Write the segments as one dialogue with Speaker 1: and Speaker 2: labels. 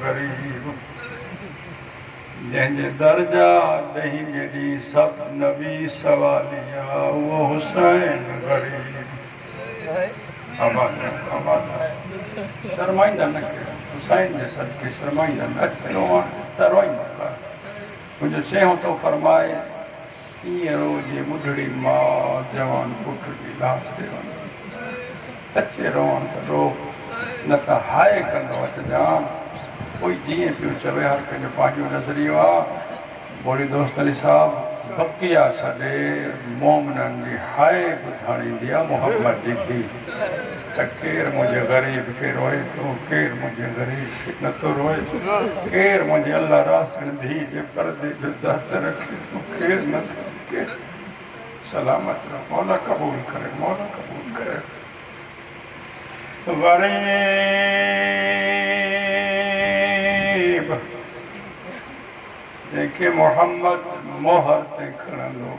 Speaker 1: गरीब जंहिंजे दर्जा ॾही ॾेढी सब नबी सवालिया वो हुसैन गरीब आबाद आबाद शर्माईंदा न कयो हुसैन जे सदके शर्माईंदा न अचो त रोईंदा कर मुंहिंजो चयो तो फरमाए ईअं रोज़ मुढड़ी मां जवान पुट जी लाश ते वञे अचे रोअण त रो न त हाय कंदो अचजां कोई जीअं पियो चवे हर कंहिंजो पंहिंजो नज़रियो आहे बोली दोस्त अली साहब बकिया छॾे मोमिननि जी हाय ॿुधाईंदी आहे मोहम्मद जी थी त केरु मुंहिंजे ग़रीब खे रोए थो केरु मुंहिंजे ग़रीब खे नथो रोए केरु मुंहिंजे अलाह रासण धीउ जे परदे जो दर्द रखे थो केरु नथो केरु सलामत रहो मौला क़बूल करे मौला क़बूल करे ग़रीब जंहिंखे मोहम्मद मोहर ते खणंदो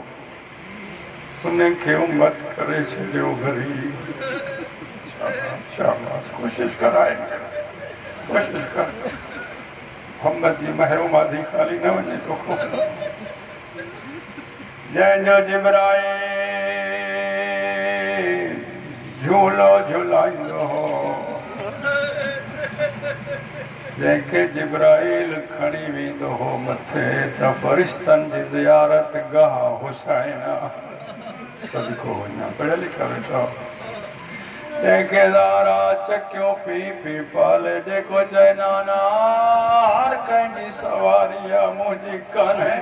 Speaker 1: उनखे उमत करे छॾियो ग़रीब शाबाश कोशिश कर आए कोशिश कर मोहम्मद जी महिरूमादी खाली न वञे तो जंहिंजो जिब्राईल झूलो झुलाईंदो हो जंहिंखे जिब्राईल खणी वेंदो हो मथे त फ़रिश्तनि जी ज़ियारत गाह हुसैन सदको वञा पढ़िया लिखिया वेठा जंहिंखे ज़ारा चकियो पी पी पाले जेको चए नाना हर कंहिंजी सवारी आहे मुंहिंजी कान्हे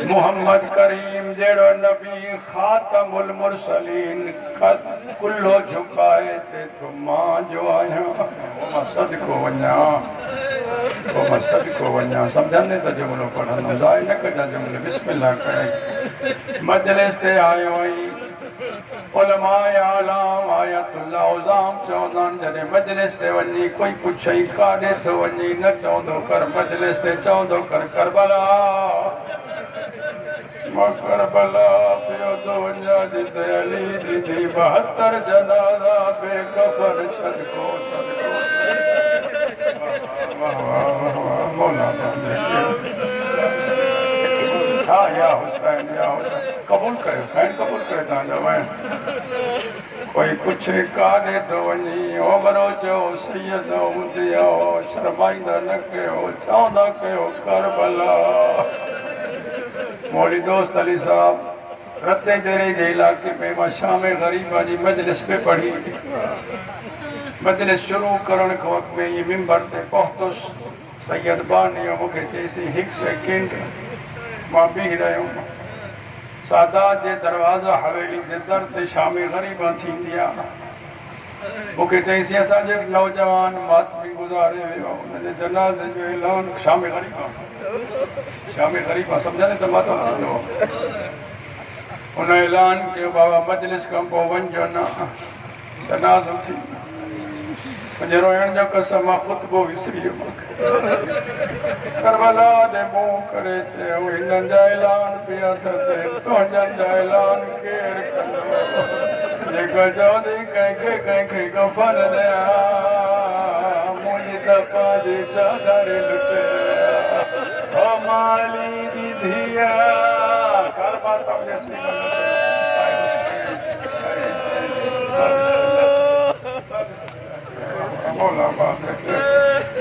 Speaker 1: मोहम्मद करीम जहिड़ो नबी ख़ातमुल मुरसलीन कुल्लो झुकाए चए थो मां जो आहियां मां सदको वञा सम्झंदे त जुमिलो पढ़ंदो ज़ाहि न कजां जुमिलो बिस्मिल्लाह करे मजलिस ते आयो आई उलमाए आलाम आयतुल्लाह उज़ाम चवंदा आहिनि जॾहिं मजलिस ते वञी कोई पुछई काॾे थो वञी न चवंदो कर मजलिस ते चवंदो कर करबला मां करबला पियो थो वञा जिते अली जी 72 जनाज़ा बेकफन सदको सदको वाह वाह वाह मौला हाँ या हुसैन कबूल करे हुसैन कबूल करे तव्हांजा वैन कोई पुछे काॾे थो वञी ओ भरो चयो सैयद हूंदिया शर्माईंदा न कयो चवंदा कयो करबला मौली दोस्त अली साहब रते दरे जे इलाइक़े में मां शाम ग़रीबा जी मजलिस पे पढ़ी मजलिस शुरू करण खां वक़्त में ये मिंबर ते पहुतुसि सैयद बानी मूंखे चईसीं 1 सेकेंड मां बीह रहियो सादात जे दरवाज़ा हवेली जे दर ते शाम ग़रीबा थींदी आहे मूंखे चईसीं असांजे नौजवान मातमी गुज़ारे वियो हुनजे जनाज़े जो ऐलान शाम ग़रीबा सम्झंदे त मातम थींदो हुन ऐलान कयो बाबा मजलिस खां पोइ वञिजो न जनाज़ो थी मुंहिंजे रोइण जो कसम मां ख़ुतबो विसरी वियुमि करबला ॾे मुंहुं करे चयो हिननि जा ऐलान पिया था थियनि तुंहिंजनि जा ऐलान केरु कंदो जेको चवंदी कंहिंखे कफ़न ॾियां मुंहिंजी त पंहिंजी चादर लुटे ओ माली जी धीअ करबा तुंहिंजे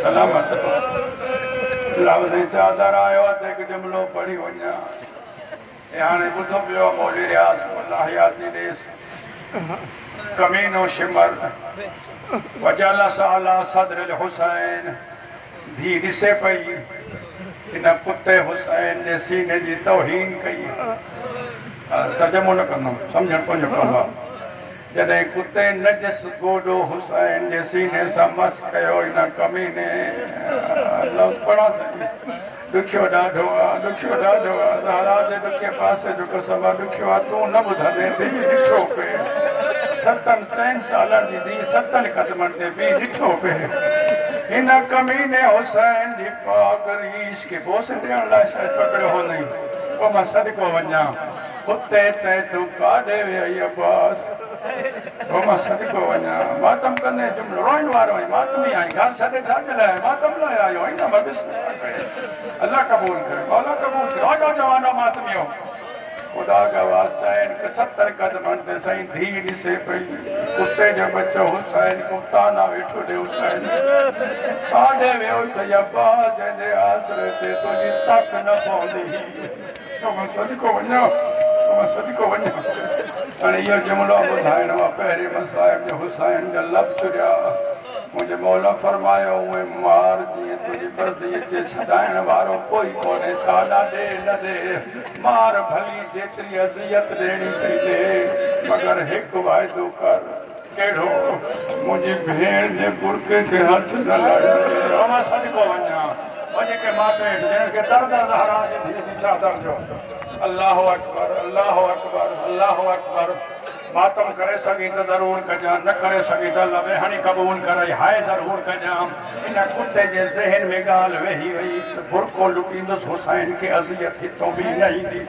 Speaker 1: सलामत लफ़्ज़ चादर आयो आहे त हिकु जुमिलो पढ़ी वञा हाणे ॿुधो पियो मौली रियाज़ हयाती ॾेसि कमीनो शिमर वजलस अला सदरिल हुसैन धी ॾिसे पई हिन पुते हुसैन जे सीने जी तौहीन कई तर्जुमो न कंदुमि सम्झणु तुंहिंजो कमु आहे जॾहिं कुते नजस गोॾो हुसैन जे सीने सां मस कयो हिन कमीने पढ़ा सही ॾुखियो ॾाढो आहे ज़हरा जे ॾुखे पासे जो कसम आहे ॾुखियो आहे तूं न ॿुधंदे धीउ ॾिठो पिए 4 सालनि जी धीउ 7 क़दमनि ते बि ॾिठो पिए हिन कमीने हुसैन जी पाक रीश खे बोस ॾियण लाइ शायदि पकड़ियो हो नहीं पोइ मां सदको वञा कुत्ते चए तूं काॾे वई अब्बास पोइ मां सदको वञा मातम कंदे जुमिलो रोइण वारो आहीं मातमी आहीं घर छॾे छाजे लाइ मातम लाइ आयो आहीं न मां बिस्मिल्लाह करे अल्लाह क़बूल करे मौला क़बूल करे ॾाढो जवानो मातमियो खुदा गवाह चइनि कि 70 कदमनि ते साईं धी ॾिसे पई कुत्ते जो बच्चो हुसैन कुत्ता न वेठो ॾे हुसैन काॾे वियो अथई अब्बास जंहिंजे आसरे ते तुंहिंजी तक न पवंदी मां सदको वञा सदको वञा हाणे इहो जुमिलो ॿुधाइणो आहे पहिरें मसाइब जो हुसैन जा लफ़्ज़ चुरिया मुंहिंजे मौला फरमायो उहे मार जीअं तुंहिंजी मर्ज़ी अचे छॾाइण वारो कोई कोन्हे ताला ॾे न ॾे मार भली जेतिरी अज़ियत ॾियणी थी ॾे मगर हिकु वाइदो कर कहिड़ो मुंहिंजी भेण जे बुरके खे हथ न लॻाए मां सदको वञा वञी के माथे हेठि जंहिंखे दर्द ज़हरा जी धीअ जी चादर जो अल्लाह अकबर अल्लाह अकबर अल्लाह अकबर मातम करे सघी त ज़रूर कजां न करे सघी त अल्लाह वेहाणी क़बूल करे हाय ज़रूर कजां इन कुत्ते जे ज़हन में ॻाल्हि वेही वई त बुरको लुटींदुसि हुसैन खे अज़ियत हितों बि न ईंदी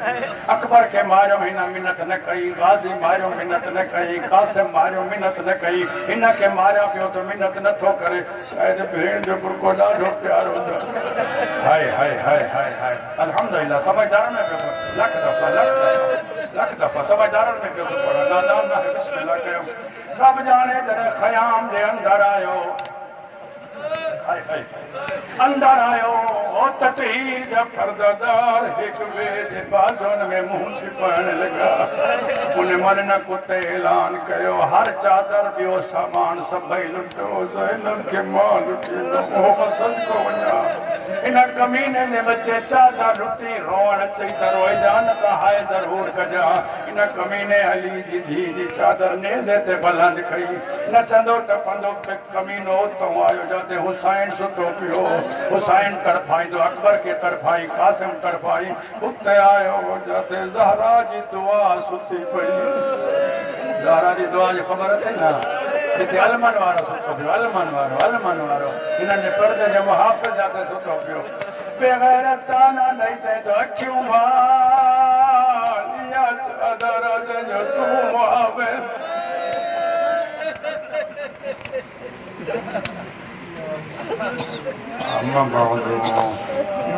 Speaker 1: अकबर खे मारियो हिन मिनत न कई गाज़ी मारियो मिनत न कई कासिम मारियो मिनत न कई हिन खे मारिया पियो त मिनत नथो करे शायदि भेण जो बुरको ॾाढो प्यारो अथसि हाय हाय हाय हाय हाय अल्हम्दुलिल्लाह समझदार में पियो लख दफ़ा समझदारनि में पियो थो पढ़ा नादान न आहे बिस्मिल्लाह कयो रब जाने जॾहिं ख़याम जे अंदरि आयो अंदर आयो ओ ततहीर जा पर्दादार एक ॿिए जे बाज़ुनि में मुंहुं छिपाइण लॻा उन मन न कुते ऐलान कयो हर चादर ॿियो सामान सभई लुटियो ज़ैनब खे मां लुटींदुमि मां सदको वञा इन कमीने जे बचे चादर लुटी रोअण अचई त रोइजा न त हाय ज़रूर कजां इन कमीने अली जी धीउ जी चादर नेज़े ते बुलंद कई नचंदो टपंदो कमीनो उतां आयो जाते हुसैन सुतो पियो हुसैन तड़फाईंदो अकबर खे तड़फाई कासिम तड़फाई उते आयो जाते ज़हरा जी दुआ सुती पई ज़हरा जी दुआ जी ख़बर अथई न जिते अलमन वारो सुतो पियो अलमन वारो हिननि जे पर्दे जो मुहाफ़िज़ जाते सुतो पियो बेग़ैरत ताना ॾेई चए तो अखियूं भाल इहा चादर जो तूं मुहाफ़िज़ अम्मा